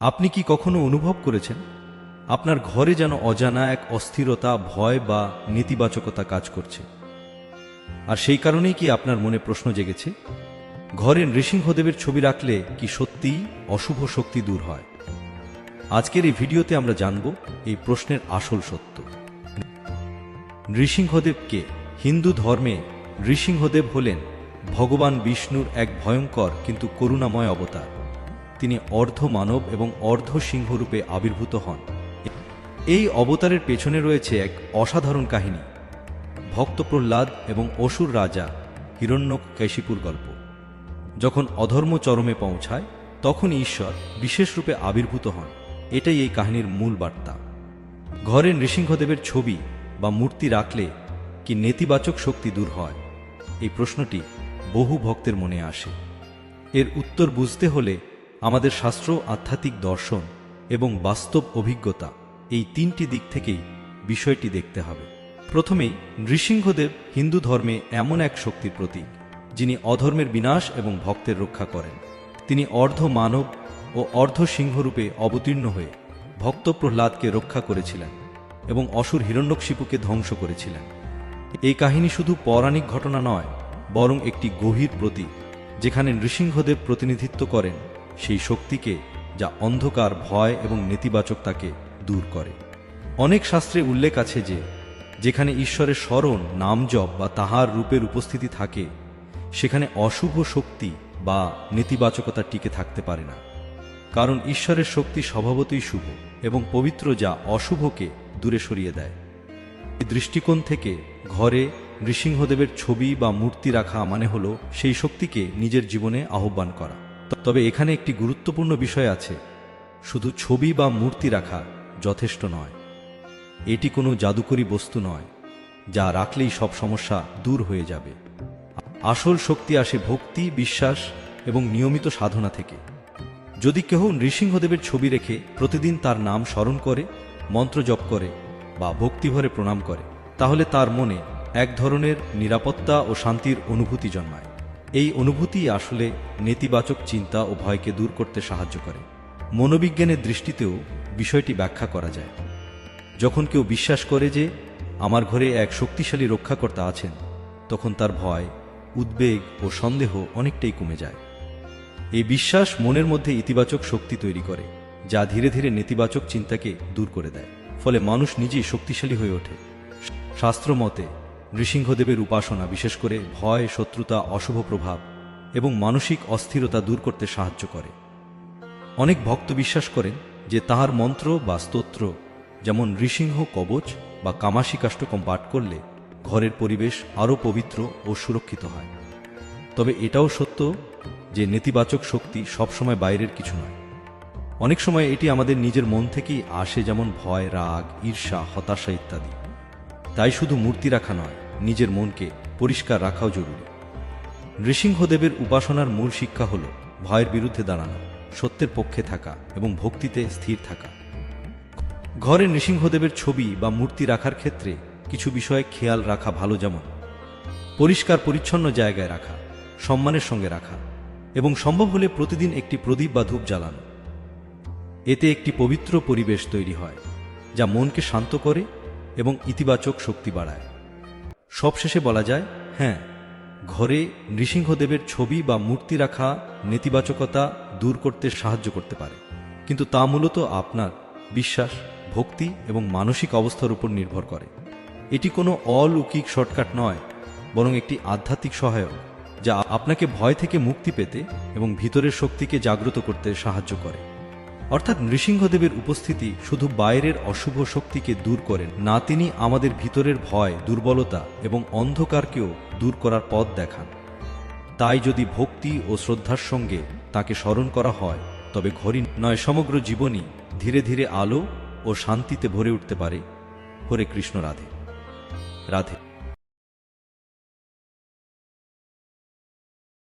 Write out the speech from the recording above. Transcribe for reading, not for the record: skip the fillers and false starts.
আপনি কি কখনো অনুভব করেছেন আপনার ঘরে যেন অজানা এক অস্থিরতা, ভয় বা নেতিবাচকতা কাজ করছে? আর সেই কারণেই কি আপনার মনে প্রশ্ন জেগেছে, ঘরে নৃসিংহদেবের ছবি রাখলে কি সত্যিই অশুভ শক্তি দূর হয়? আজকের এই ভিডিওতে আমরা জানব এই প্রশ্নের আসল সত্য। নৃসিংহদেব কে? হিন্দু ধর্মে নৃসিংহদেব হলেন ভগবান বিষ্ণুর এক ভয়ঙ্কর কিন্তু করুণাময় অবতার। তিনি অর্ধ মানব এবং অর্ধ সিংহ রূপে আবির্ভূত হন। এই অবতারের পেছনে রয়েছে এক অসাধারণ কাহিনী, ভক্ত প্রহ্লাদ এবং অসুর রাজা হিরণ্যকশিপুর গল্প। যখন অধর্ম চরমে পৌঁছায় তখন ঈশ্বর বিশেষ রূপে আবির্ভূত হন। এটাই এই কাহিনীর মূল বার্তা। ঘরে নৃসিংহদেবের ছবি বা মূর্তি রাখলে কি নেতিবাচক শক্তি দূর হয়? এই প্রশ্নটি বহু ভক্তের মনে আসে। এর উত্তর বুঝতে হলে আমাদের শাস্ত্র, আধ্যাত্মিক দর্শন এবং বাস্তব অভিজ্ঞতা, এই তিনটি দিক থেকেই বিষয়টি দেখতে হবে। প্রথমেই, নৃসিংহদেব হিন্দু ধর্মে এমন এক শক্তির প্রতীক যিনি অধর্মের বিনাশ এবং ভক্তের রক্ষা করেন। তিনি অর্ধ মানব ও অর্ধ সিংহরূপে অবতীর্ণ হয়ে ভক্ত প্রহ্লাদকে রক্ষা করেছিলেন এবং অসুর হিরণ্যকশিপুকে ধ্বংস করেছিলেন। এই কাহিনী শুধু পৌরাণিক ঘটনা নয়, বরং একটি গভীর প্রতীক, যেখানে নৃসিংহদেব প্রতিনিধিত্ব করেন সেই শক্তিকে যা অন্ধকার, ভয় এবং নেতিবাচকতাকে দূর করে। অনেক শাস্ত্রে উল্লেখ আছে যে যেখানে ঈশ্বরের স্মরণ, নাম জপ বা তাহার রূপের উপস্থিতি থাকে, সেখানে অশুভ শক্তি বা নেতিবাচকতা টিকে থাকতে পারে না। কারণ ঈশ্বরের শক্তি স্বভাবতই শুভ এবং পবিত্র, যা অশুভকে দূরে সরিয়ে দেয়। এই দৃষ্টিকোণ থেকে ঘরে নৃসিংহদেবের ছবি বা মূর্তি রাখা মানে হলো সেই শক্তিকে নিজের জীবনে আহ্বান করা। তবে এখানে একটি গুরুত্বপূর্ণ বিষয় আছে, শুধু ছবি বা মূর্তি রাখা যথেষ্ট নয়। এটি কোনো জাদুকরী বস্তু নয় যা রাখলেই সব সমস্যা দূর হয়ে যাবে। আসল শক্তি আসে ভক্তি, বিশ্বাস এবং নিয়মিত সাধনা থেকে। যদি কেউ নৃসিংহদেবের ছবি রেখে প্রতিদিন তার নাম স্মরণ করে, মন্ত্র জপ করে বা ভক্তিভরে প্রণাম করে, তাহলে তার মনে এক ধরনের নিরাপত্তা ও শান্তির অনুভূতি জন্মায়। এই অনুভূতি আসলে নেতিবাচক চিন্তা ও ভয়কে দূর করতে সাহায্য করে। মনোবিজ্ঞানের দৃষ্টিতেও বিষয়টি ব্যাখ্যা করা যায়। যখন কেউ বিশ্বাস করে যে আমার ঘরে এক শক্তিশালী রক্ষাকর্তা আছেন, তখন তার ভয়, উদ্বেগ ও সন্দেহ অনেকটাই কমে যায়। এই বিশ্বাস মনের মধ্যে ইতিবাচক শক্তি তৈরি করে, যা ধীরে ধীরে নেতিবাচক চিন্তাকে দূর করে দেয়। ফলে মানুষ নিজেই শক্তিশালী হয়ে ওঠে। শাস্ত্র মতে নৃসিংহদেবের উপাসনা বিশেষ করে ভয়, শত্রুতা, অশুভ প্রভাব এবং মানসিক অস্থিরতা দূর করতে সাহায্য করে। অনেক ভক্ত বিশ্বাস করেন যে তাহার মন্ত্র বা স্তোত্র, যেমন নৃসিংহ কবচ বা কামাশিকাষ্টকম পাঠ করলে ঘরের পরিবেশ আরও পবিত্র ও সুরক্ষিত হয়। তবে এটাও সত্য যে নেতিবাচক শক্তি সবসময় বাইরের কিছু নয়। অনেক সময় এটি আমাদের নিজের মন থেকেই আসে, যেমন ভয়, রাগ, ঈর্ষা, হতাশা ইত্যাদি। তাই শুধু মূর্তি রাখা নয়, নিজের মনকে পরিষ্কার রাখাও জরুরি। নৃসিংহদেবের উপাসনার মূল শিক্ষা হল ভয়ের বিরুদ্ধে দাঁড়ানো, সত্যের পক্ষে থাকা এবং ভক্তিতে স্থির থাকা। ঘরে নৃসিংহদেবের ছবি বা মূর্তি রাখার ক্ষেত্রে কিছু বিষয়ে খেয়াল রাখা ভালো, যেমন পরিষ্কার পরিচ্ছন্ন জায়গায় রাখা, সম্মানের সঙ্গে রাখা এবং সম্ভব হলে প্রতিদিন একটি প্রদীপ বা ধূপ জ্বালানো। এতে একটি পবিত্র পরিবেশ তৈরি হয় যা মনকে শান্ত করে এবং ইতিবাচক শক্তি বাড়ায়। সবশেষে বলা যায়, হ্যাঁ, ঘরে নৃসিংহদেবের ছবি বা মূর্তি রাখা নেতিবাচকতা দূর করতে সাহায্য করতে পারে, কিন্তু তা মূলত আপনার বিশ্বাস, ভক্তি এবং মানসিক অবস্থার উপর নির্ভর করে। এটি কোনো অলৌকিক শর্টকাট নয়, বরং একটি আধ্যাত্মিক সহায়ক যা আপনাকে ভয় থেকে মুক্তি পেতে এবং ভিতরের শক্তিকে জাগ্রত করতে সাহায্য করে। অর্থাৎ নৃসিংহদেবের উপস্থিতি শুধু বাইরের অশুভ শক্তিকে দূর করেন না, তিনি আমাদের ভিতরের ভয়, দুর্বলতা এবং অন্ধকারকেও দূর করার পথ দেখান। তাই যদি ভক্তি ও শ্রদ্ধার সঙ্গে তাকে স্মরণ করা হয়, তবে ঘরই নয়, সমগ্র জীবনই ধীরে ধীরে আলো ও শান্তিতে ভরে উঠতে পারে। হরে কৃষ্ণ। রাধে রাধে।